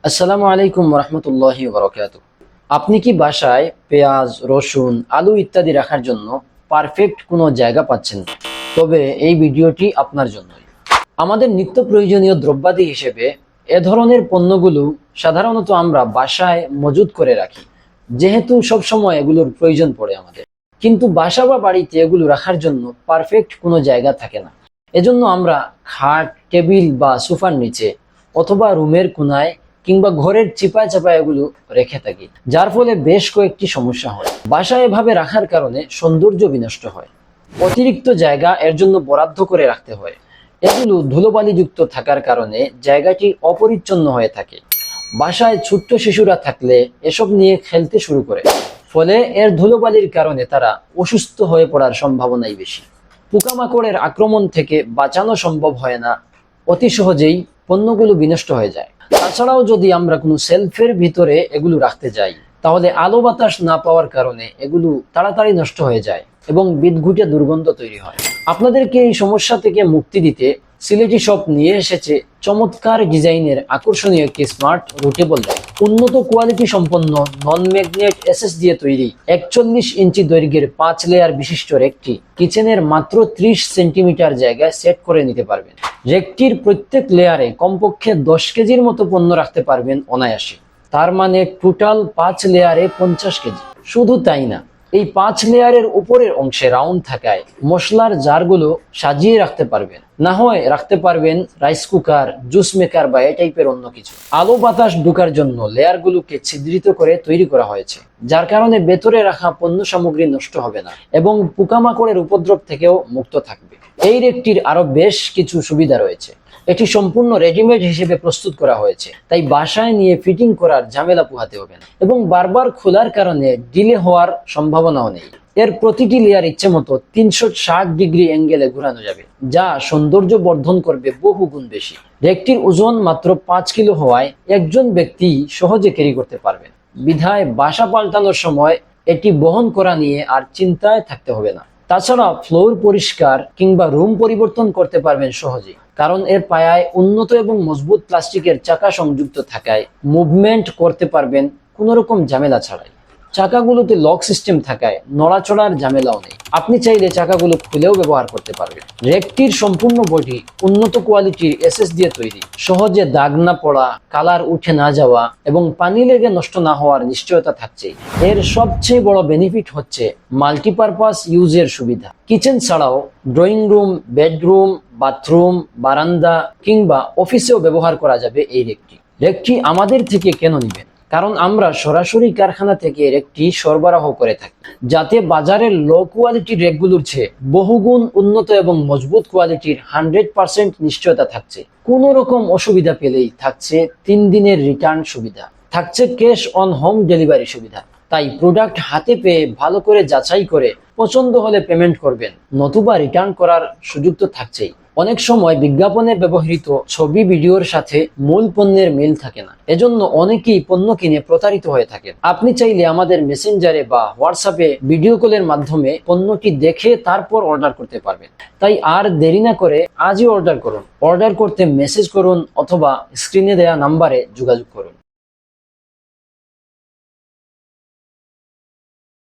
আসসালামু আলাইকুম রহমতুল্লাহি বারাকাতুহু। আপনি কি বাসায় পেঁয়াজ, রসুন, আলু ইত্যাদি রাখার জন্য পারফেক্ট কোনো জায়গা পাচ্ছেন না? তবে এই ভিডিওটি আপনার জন্যই। আমাদের নিত্য প্রয়োজনীয় দ্রব্যাদি হিসেবে এ ধরনের পণ্যগুলো সাধারণত আমরা বাসায় মজুত করে রাখি, যেহেতু সব সময় এগুলোর প্রয়োজন পড়ে আমাদের। কিন্তু বাসা বা বাড়িতে এগুলো রাখার জন্য পারফেক্ট কোনো জায়গা থাকে না। এজন্য আমরা খাট, টেবিল বা সোফার নিচে অথবা রুমের কোনায় কিংবা ঘরের চিপায় চাপায় এগুলো রেখে থাকি, যার ফলে বেশ কয়েকটি সমস্যা হয়। বাসায় এভাবে রাখার কারণে সৌন্দর্য বিনষ্ট হয়, অতিরিক্ত জায়গা এর জন্য বরাদ্দ করে রাখতে হয়। এগুলো ধুলোবালিযুক্ত থাকার কারণে জায়গাটি অপরিচ্ছন্ন হয়ে থাকে। বাসায় ছোট্ট শিশুরা থাকলে এসব নিয়ে খেলতে শুরু করে, ফলে এর ধুলোবালির কারণে তারা অসুস্থ হয়ে পড়ার সম্ভাবনাই বেশি। পোকামাকড়ের আক্রমণ থেকে বাঁচানো সম্ভব হয় না, অতি সহজেই পণ্যগুলো বিনষ্ট হয়ে যায়। তাছাড়াও যদি আমরা কোনো সেলফের ভিতরে এগুলো রাখতে যাই, তাহলে আলো বাতাস না পাওয়ার কারণে এগুলো তাড়াতাড়ি নষ্ট হয়ে যায় এবং বিদঘুটে দুর্গন্ধ তৈরি হয়। আপনাদেরকে এই সমস্যা থেকে মুক্তি দিতে সিলেটি শপ নিয়ে এসেছে চমৎকার ডিজাইনের আকর্ষণীয় একটি স্মার্ট রুটেবল র্যাক। উন্নত কোয়ালিটি সম্পন্ন নন ম্যাগনেট এসএস দিয়ে তৈরি 41 ইঞ্চি দৈর্ঘ্যের 5 লেয়ার বিশিষ্ট রেকটি কিচেনের মাত্র 30 সেন্টিমিটার জায়গায় সেট করে নিতে পারবেন। রেকটির প্রত্যেক লেয়ারে কমপক্ষে 10 কেজির মতো পণ্য রাখতে পারবেন অনায়াসে। তার মানে টোটাল 5 লেয়ারে 50 কেজি। শুধু তাই না, এই 5 লেয়ারের উপরের অংশে রাউন্ড থাকায় মশলার জারগুলো সাজিয়ে রাখতে পারবেন, না হয় রাখতে পারবেন রাইস কুকার, জুস মেকার বা এই টাইপের অন্য কিছু। আলো বাতাস ঢোকার জন্য লেয়ারগুলোকে ছিদ্রিত করে তৈরি করা হয়েছে, যার কারণে ভেতরে রাখা পণ্য সামগ্রী নষ্ট হবে না এবং পোকামাকড়ের উপদ্রব থেকেও মুক্ত থাকবে। এই রেকটির আরো বেশ কিছু সুবিধা রয়েছে। এটি সম্পূর্ণ রেডিমেড হিসেবে প্রস্তুত করা হয়েছে, তাই বাসায় নিয়ে ফিটিং করার ঝামেলা পোহাতে হবে না এবং বারবার খোলার কারণে ডিলে হওয়ার সম্ভাবনাও নেই। এর প্রতিটি লেয়ার ইচ্ছে মতো 360 ডিগ্রি অ্যাঙ্গেলে ঘোরানো যাবে, যা সৌন্দর্য বর্ধন করবে বহু গুণ বেশি। রেকটির ওজন মাত্র 5 কিলো হওয়ায় একজন ব্যক্তি সহজে ক্যারি করতে পারবেন, বিধায় বাসা পাল্টানোর সময় এটি বহন করা নিয়ে আর চিন্তায় থাকতে হবে না। তাছাড়া ফ্লোর পরিষ্কার কিংবা রুম পরিবর্তন করতে পারবেন সহজেই, কারণ এর পায়ায় উন্নত এবং মজবুত প্লাস্টিকের চাকা সংযুক্ত থাকায় মুভমেন্ট করতে পারবেন কোনো রকম ঝামেলা ছাড়াই। চাকাগুলোতে লক সিস্টেম থাকায় নড়াচড়ার ঝামেলাও নেই। আপনি চাইলে চাকাগুলো খুলেও ব্যবহার করতে পারবেন। রেকটির সম্পূর্ণ বডি উন্নত কোয়ালিটির এসএস দিয়ে তৈরি, সহজে দাগ না পড়া, কালার উঠে না যাওয়া এবং পানি লেগে নষ্ট না হওয়ার নিশ্চয়তা থাকছে। এর সবচেয়ে বড় বেনিফিট হচ্ছে মাল্টিপারপাস ইউজের সুবিধা। কিচেন ছাড়াও ড্রয়িং রুম, বেডরুম, বাথরুম, বারান্দা কিংবা অফিসেও ব্যবহার করা যাবে এই রেকটি। রেকটি আমাদের থেকে কেন নিবেন? কারণ আমরা সরাসরি কারখানা থেকে রেকটি সরবরাহ করে থাকি, যাতে বাজারের লো কোয়ালিটির রেকগুলোর চেয়ে বহুগুণ উন্নত এবং মজবুত কোয়ালিটির 100% নিশ্চয়তা থাকছে। কোনো রকম অসুবিধা পেলেই থাকছে 3 দিনের রিটার্ন সুবিধা, থাকছে ক্যাশ অন হোম ডেলিভারি সুবিধা। তাই প্রোডাক্ট হাতে পেয়ে ভালো করে যাচাই করে পছন্দ হলে পেমেন্ট করবেন, নতুবা রিটার্ন করার সুযোগ তো থাকছেই। অনেক সময় বিজ্ঞাপনে ব্যবহৃত ছবি ভিডিওর সাথে মূল পণ্যের মিল থাকে না, এজন্য অনেকেই পণ্য কিনে প্রতারিত হয়ে থাকেন। আপনি চাইলে আমাদের মেসেঞ্জারে বা হোয়াটসঅ্যাপে ভিডিও কলের মাধ্যমে পণ্যটি দেখে তারপর অর্ডার করতে পারবেন। তাই আর দেরি না করে আজই অর্ডার করুন। অর্ডার করতে মেসেজ করুন অথবা স্ক্রিনে দেওয়া নাম্বারে যোগাযোগ করুন।